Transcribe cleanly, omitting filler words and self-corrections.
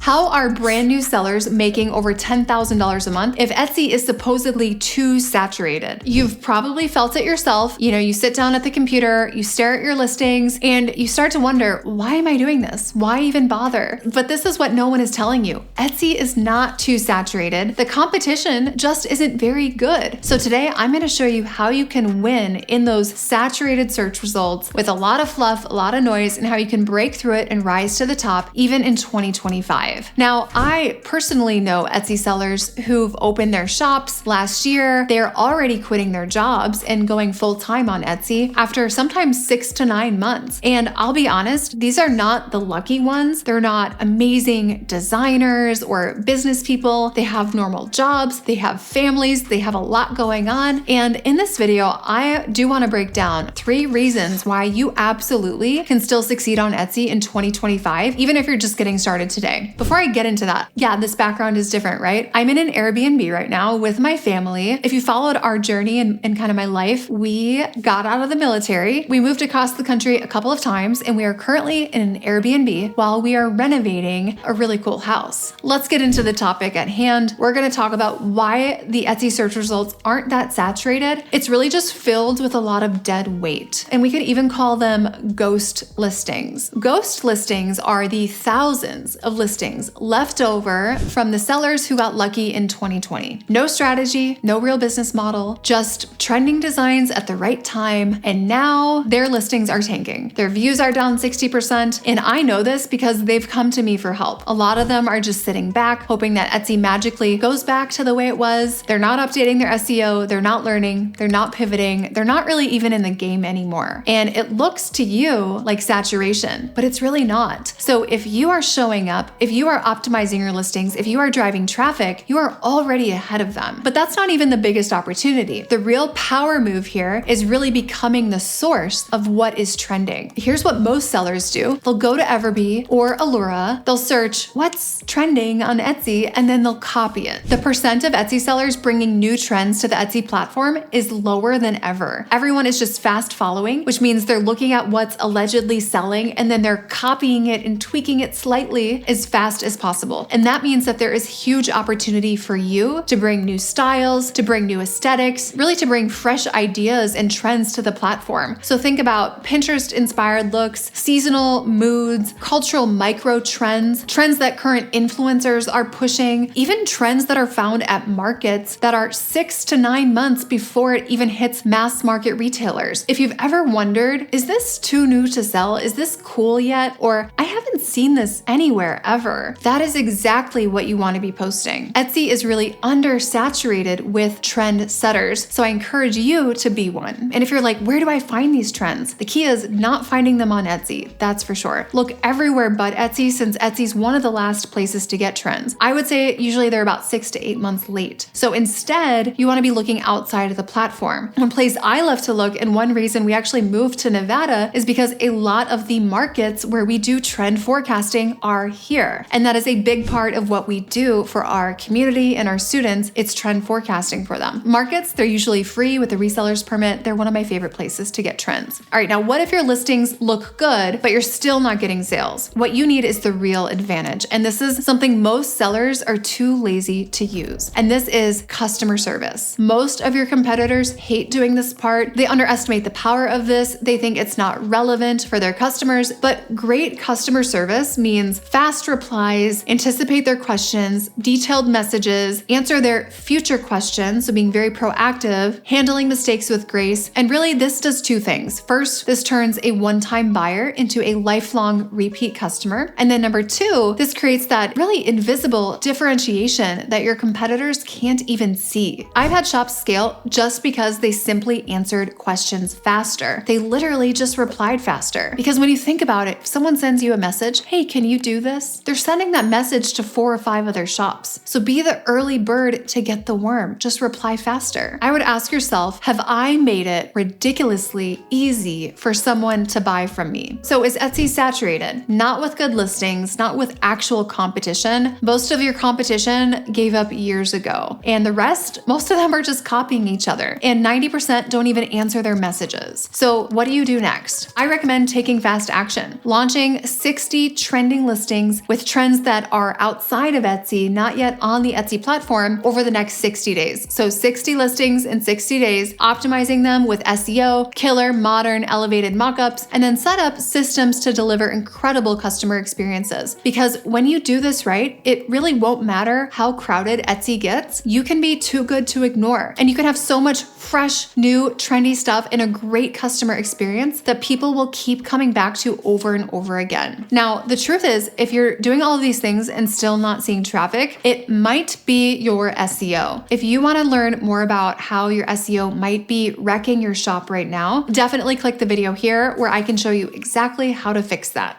How are brand new sellers making over $10,000 a month if Etsy is supposedly too saturated? You've probably felt it yourself. You sit down at the computer, you stare at your listings, and you start to wonder, why am I doing this? Why even bother? But this is what no one is telling you. Etsy is not too saturated. The competition just isn't very good. So today I'm going to show you how you can win in those saturated search results with a lot of fluff, a lot of noise, and how you can break through it and rise to the top even in 2025. Now, I personally know Etsy sellers who've opened their shops last year. They're already quitting their jobs and going full-time on Etsy after sometimes 6 to 9 months. And I'll be honest, these are not the lucky ones. They're not amazing designers or business people. They have normal jobs, they have families, they have a lot going on. And in this video, I do want to break down 3 reasons why you absolutely can still succeed on Etsy in 2025, even if you're just getting started today. Before I get into that, yeah, this background is different, right? I'm in an Airbnb right now with my family. If you followed our journey and kind of my life, we got out of the military. We moved across the country a couple of times, and we are currently in an Airbnb while we are renovating a really cool house. Let's get into the topic at hand. We're going to talk about why the Etsy search results aren't that saturated. It's really just filled with a lot of dead weight. And we could even call them ghost listings. Ghost listings are the thousands of listings left over from the sellers who got lucky in 2020. No strategy, no real business model, just trending designs at the right time. And now their listings are tanking. Their views are down 60%. And I know this because they've come to me for help. A lot of them are just sitting back, hoping that Etsy magically goes back to the way it was. They're not updating their SEO. They're not learning. They're not pivoting. They're not really even in the game anymore. And it looks to you like saturation, but it's really not. So if you are showing up, if you are optimizing your listings, if you are driving traffic, you are already ahead of them. But that's not even the biggest opportunity. The real power move here is really becoming the source of what is trending. Here's what most sellers do. They'll go to Everbee or Allura, they'll search what's trending on Etsy, and then they'll copy it. The percent of Etsy sellers bringing new trends to the Etsy platform is lower than ever. Everyone is just fast following, which means they're looking at what's allegedly selling and then they're copying it and tweaking it slightly as fast as possible. And that means that there is huge opportunity for you to bring new styles, to bring new aesthetics, really to bring fresh ideas and trends to the platform. So think about Pinterest-inspired looks, seasonal moods, cultural micro trends, trends that current influencers are pushing, even trends that are found at markets that are 6 to 9 months before it even hits mass market retailers. If you've ever wondered, is this too new to sell? Is this cool yet? Or I haven't seen this anywhere ever. That is exactly what you want to be posting. Etsy is really undersaturated with trend setters, so I encourage you to be one. And if you're like, where do I find these trends? The key is not finding them on Etsy, that's for sure. Look everywhere but Etsy, since Etsy's one of the last places to get trends. I would say usually they're about 6 to 8 months late. So instead, you want to be looking outside of the platform. One place I love to look, and one reason we actually moved to Nevada, is because a lot of the markets where we do trend forecasting are here. And that is a big part of what we do for our community and our students. It's trend forecasting for them. Markets, they're usually free with a reseller's permit. They're one of my favorite places to get trends. All right, now what if your listings look good, but you're still not getting sales? What you need is the real advantage. And this is something most sellers are too lazy to use. And this is customer service. Most of your competitors hate doing this part. They underestimate the power of this. They think it's not relevant for their customers, but great customer service means fast replies, anticipate their questions, detailed messages, answer their future questions, so being very proactive, handling mistakes with grace. And really, this does 2 things. First, this turns a one-time buyer into a lifelong repeat customer. And then number 2, this creates that really invisible differentiation that your competitors can't even see. I've had shops scale just because they simply answered questions faster. They literally just replied faster. Because when you think about it, if someone sends you a message, hey, can you do this? They're sending that message to 4 or 5 other shops. So be the early bird to get the worm. Just reply faster. I would ask yourself, have I made it ridiculously easy for someone to buy from me? So is Etsy saturated? Not with good listings, not with actual competition. Most of your competition gave up years ago. And the rest, most of them are just copying each other. And 90% don't even answer their messages. So what do you do next? I recommend taking fast action. Launching 60 trending listings with trends that are outside of Etsy, not yet on the Etsy platform, over the next 60 days. So 60 listings in 60 days, optimizing them with SEO, killer, modern, elevated mockups, and then set up systems to deliver incredible customer experiences. Because when you do this right, it really won't matter how crowded Etsy gets. You can be too good to ignore, and you can have so much fresh, new, trendy stuff and a great customer experience that people will keep coming back to over and over again. Now, the truth is, if you're doing all of these things and still not seeing traffic, it might be your SEO. If you want to learn more about how your SEO might be wrecking your shop right now, definitely click the video here where I can show you exactly how to fix that.